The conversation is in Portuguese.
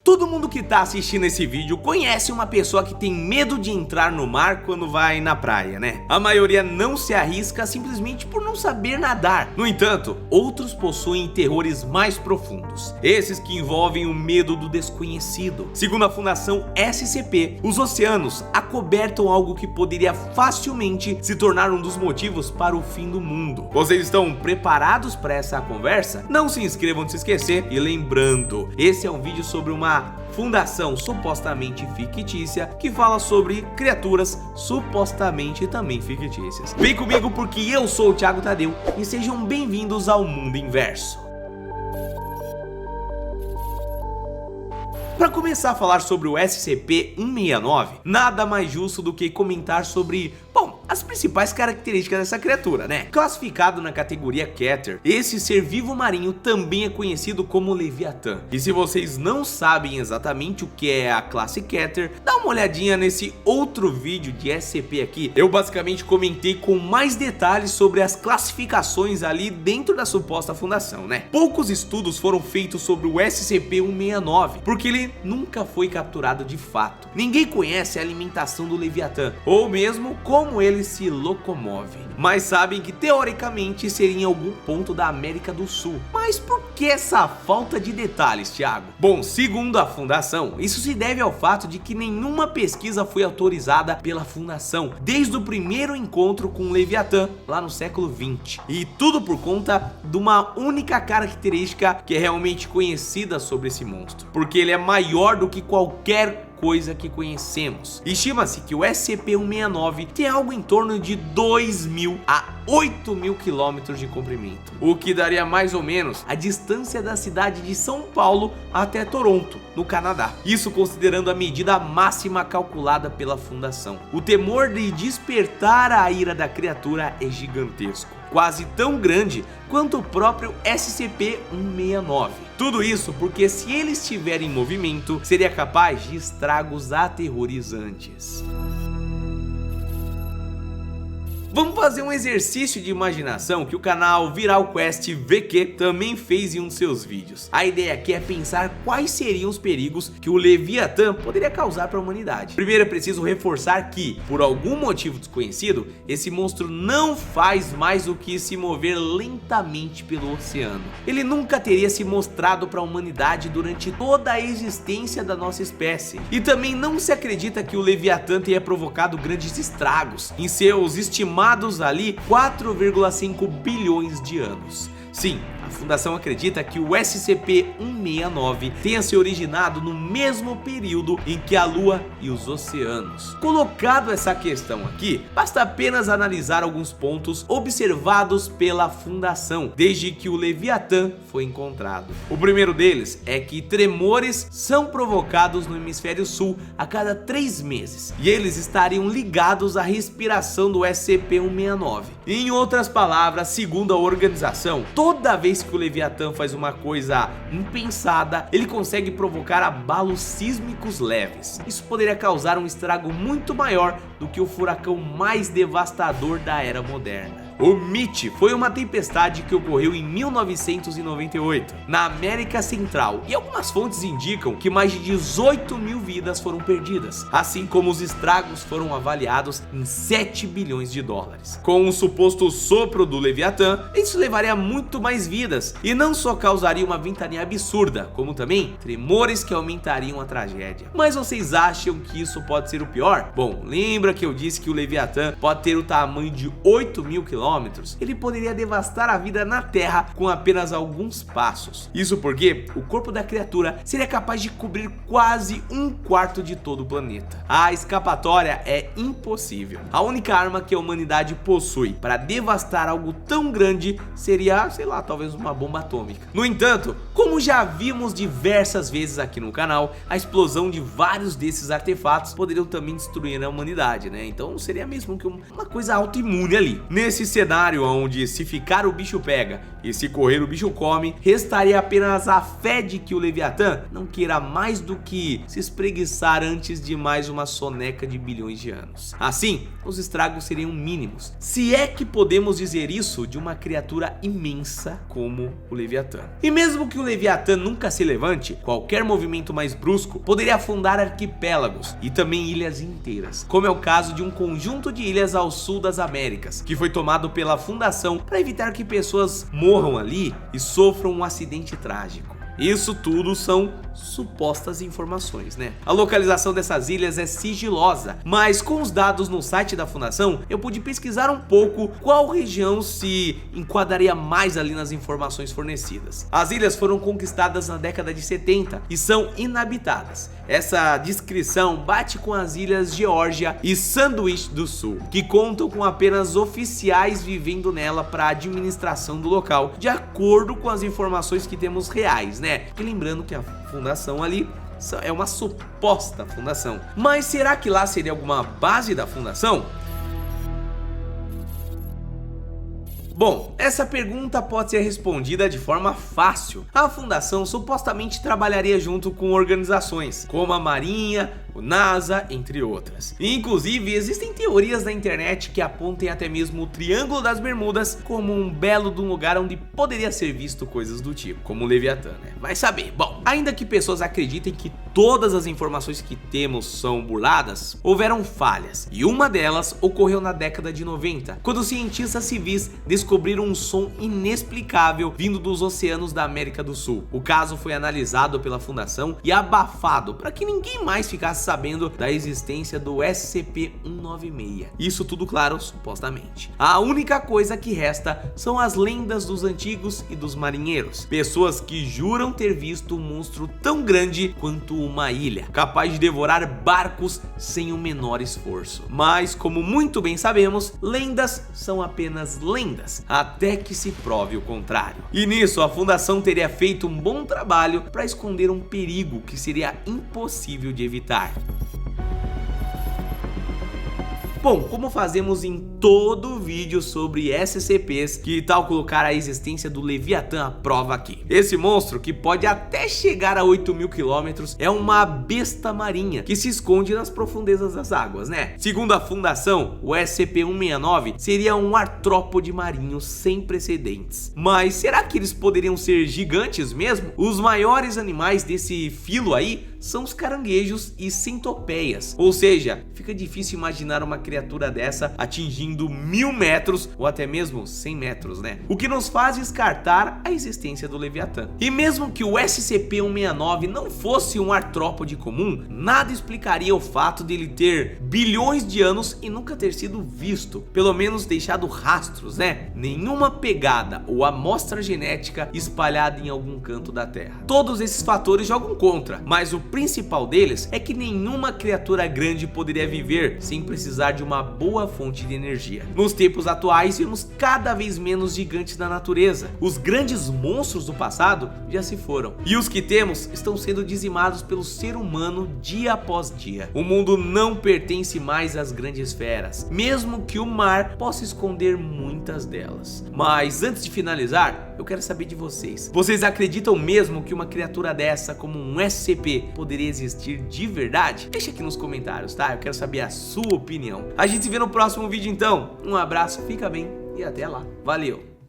Todo mundo que tá assistindo esse vídeo conhece uma pessoa que tem medo de entrar no mar quando vai na praia, né? A maioria não se arrisca simplesmente por não saber nadar. No entanto, outros possuem terrores mais profundos, esses que envolvem o medo do desconhecido. Segundo a Fundação SCP, os oceanos acobertam algo que poderia facilmente se tornar um dos motivos para o fim do mundo. Vocês estão preparados para essa conversa? Não se inscrevam de se esquecer e lembrando, esse é um vídeo sobre uma fundação supostamente fictícia que fala sobre criaturas supostamente também fictícias. Vem comigo porque eu sou o Thiago Tadeu e sejam bem-vindos ao Mundo Inverso. Para começar a falar sobre o SCP-169, nada mais justo do que comentar sobre, as principais características dessa criatura, né? Classificado na categoria Keter, esse ser vivo marinho também é conhecido como Leviatã. E se vocês não sabem exatamente o que é a classe Keter, dá uma olhadinha nesse outro vídeo de SCP aqui. Eu basicamente comentei com mais detalhes sobre as classificações ali dentro da suposta fundação, né? Poucos estudos foram feitos sobre o SCP-169, porque ele nunca foi capturado de fato. Ninguém conhece a alimentação do Leviatã, ou mesmo como ele se locomove, mas sabem que teoricamente seria em algum ponto da América do Sul. Mas por que essa falta de detalhes, Thiago? Bom, segundo a Fundação, isso se deve ao fato de que nenhuma pesquisa foi autorizada pela Fundação desde o primeiro encontro com o Leviatã lá no século 20. E tudo por conta de uma única característica que é realmente conhecida sobre esse monstro, porque ele é maior do que qualquer coisa que conhecemos. Estima-se que o SCP-169 tem algo em torno de 2.000 a 8.000 quilômetros de comprimento, o que daria mais ou menos a distância da cidade de São Paulo até Toronto, no Canadá. Isso considerando a medida máxima calculada pela Fundação. O temor de despertar a ira da criatura é gigantesco, quase tão grande quanto o próprio SCP-169. Tudo isso porque se ele estiver em movimento, seria capaz de estragos aterrorizantes. Vamos fazer um exercício de imaginação que o canal Viral Quest VQ também fez em um de seus vídeos. A ideia aqui é pensar quais seriam os perigos que o Leviatã poderia causar para a humanidade. Primeiro é preciso reforçar que, por algum motivo desconhecido, esse monstro não faz mais do que se mover lentamente pelo oceano. Ele nunca teria se mostrado para a humanidade durante toda a existência da nossa espécie. E também não se acredita que o Leviatã tenha provocado grandes estragos em seus estimados ali 4,5 bilhões de anos. Sim, a Fundação acredita que o SCP-169 tenha se originado no mesmo período em que a Lua e os oceanos. Colocado essa questão aqui, basta apenas analisar alguns pontos observados pela Fundação desde que o Leviatã foi encontrado. O primeiro deles é que tremores são provocados no hemisfério sul a cada 3 meses, e eles estariam ligados à respiração do SCP-169. Em outras palavras, segundo a organização, toda vez que o Leviatã faz uma coisa impensada, ele consegue provocar abalos sísmicos leves. Isso poderia causar um estrago muito maior do que o furacão mais devastador da era moderna. O Mitch foi uma tempestade que ocorreu em 1998, na América Central, e algumas fontes indicam que mais de 18.000 vidas foram perdidas, assim como os estragos foram avaliados em 7 bilhões de dólares. Com o suposto sopro do Leviatã, isso levaria muito mais vidas, e não só causaria uma ventania absurda, como também tremores que aumentariam a tragédia. Mas vocês acham que isso pode ser o pior? Bom, lembra que eu disse que o Leviatã pode ter o tamanho de 8.000 quilômetros? Ele poderia devastar a vida na Terra com apenas alguns passos. Isso porque o corpo da criatura seria capaz de cobrir quase 1/4 de todo o planeta. A escapatória é impossível. A única arma que a humanidade possui para devastar algo tão grande seria, sei lá, talvez uma bomba atômica. No entanto, como já vimos diversas vezes aqui no canal, a explosão de vários desses artefatos poderiam também destruir a humanidade, né? Então seria mesmo que uma coisa autoimune ali. Nesse cenário onde se ficar o bicho pega e se correr o bicho come, restaria apenas a fé de que o Leviatã não queira mais do que se espreguiçar antes de mais uma soneca de bilhões de anos. Assim, os estragos seriam mínimos, se é que podemos dizer isso de uma criatura imensa como o Leviatã. E mesmo que o Leviatã nunca se levante, qualquer movimento mais brusco poderia afundar arquipélagos e também ilhas inteiras, como é o caso de um conjunto de ilhas ao sul das Américas, que foi tomado pela Fundação para evitar que pessoas morram ali e sofram um acidente trágico. Isso tudo são supostas informações, né? A localização dessas ilhas é sigilosa, mas com os dados no site da Fundação, eu pude pesquisar um pouco qual região se enquadraria mais ali nas informações fornecidas. As ilhas foram conquistadas na década de 70 e são inabitadas. Essa descrição bate com as ilhas Geórgia e Sandwich do Sul, que contam com apenas oficiais vivendo nela para a administração do local, de acordo com as informações que temos reais, né? E lembrando que a fundação ali é uma suposta fundação. Mas será que lá seria alguma base da fundação? Bom, essa pergunta pode ser respondida de forma fácil. A fundação supostamente trabalharia junto com organizações como a Marinha, o NASA, entre outras. E, inclusive, existem teorias na internet que apontem até mesmo o Triângulo das Bermudas como um belo de um lugar onde poderia ser visto coisas do tipo, como o Leviatã, né? Vai saber. Bom, ainda que pessoas acreditem que todas as informações que temos são burladas, houveram falhas, e uma delas ocorreu na década de 90, quando cientistas civis descobriram um som inexplicável vindo dos oceanos da América do Sul. O caso foi analisado pela Fundação e abafado para que ninguém mais ficasse sabendo da existência do SCP-196. Isso tudo, claro, supostamente. A única coisa que resta são as lendas dos antigos e dos marinheiros, pessoas que juram ter visto um monstro tão grande quanto uma ilha, capaz de devorar barcos sem o menor esforço. Mas, como muito bem sabemos, lendas são apenas lendas, até que se prove o contrário. E nisso, a Fundação teria feito um bom trabalho para esconder um perigo que seria impossível de evitar. Bom, como fazemos em todo vídeo sobre SCPs, que tal colocar a existência do Leviatã à prova aqui? Esse monstro, que pode até chegar a 8.000 km, é uma besta marinha que se esconde nas profundezas das águas, né? Segundo a Fundação, o SCP-169 seria um artrópode marinho sem precedentes. Mas será que eles poderiam ser gigantes mesmo? Os maiores animais desse filo aí são os caranguejos e centopeias, ou seja, fica difícil imaginar uma criatura dessa atingindo 1000 metros ou até mesmo 100 metros, né? O que nos faz descartar a existência do Leviatã. E mesmo que o SCP-169 não fosse um artrópode comum, nada explicaria o fato dele ter bilhões de anos e nunca ter sido visto, pelo menos deixado rastros, né? Nenhuma pegada ou amostra genética espalhada em algum canto da Terra. Todos esses fatores jogam contra, mas o principal deles é que nenhuma criatura grande poderia viver sem precisar de uma boa fonte de energia. Nos tempos atuais, vemos cada vez menos gigantes da natureza. Os grandes monstros do passado já se foram, e os que temos estão sendo dizimados pelo ser humano dia após dia. O mundo não pertence mais às grandes feras, mesmo que o mar possa esconder muitas delas. Mas antes de finalizar, eu quero saber de vocês. Vocês acreditam mesmo que uma criatura dessa, como um SCP, poderia existir de verdade? Deixa aqui nos comentários, tá? Eu quero saber a sua opinião. A gente se vê no próximo vídeo então. Um abraço, fica bem e até lá. Valeu!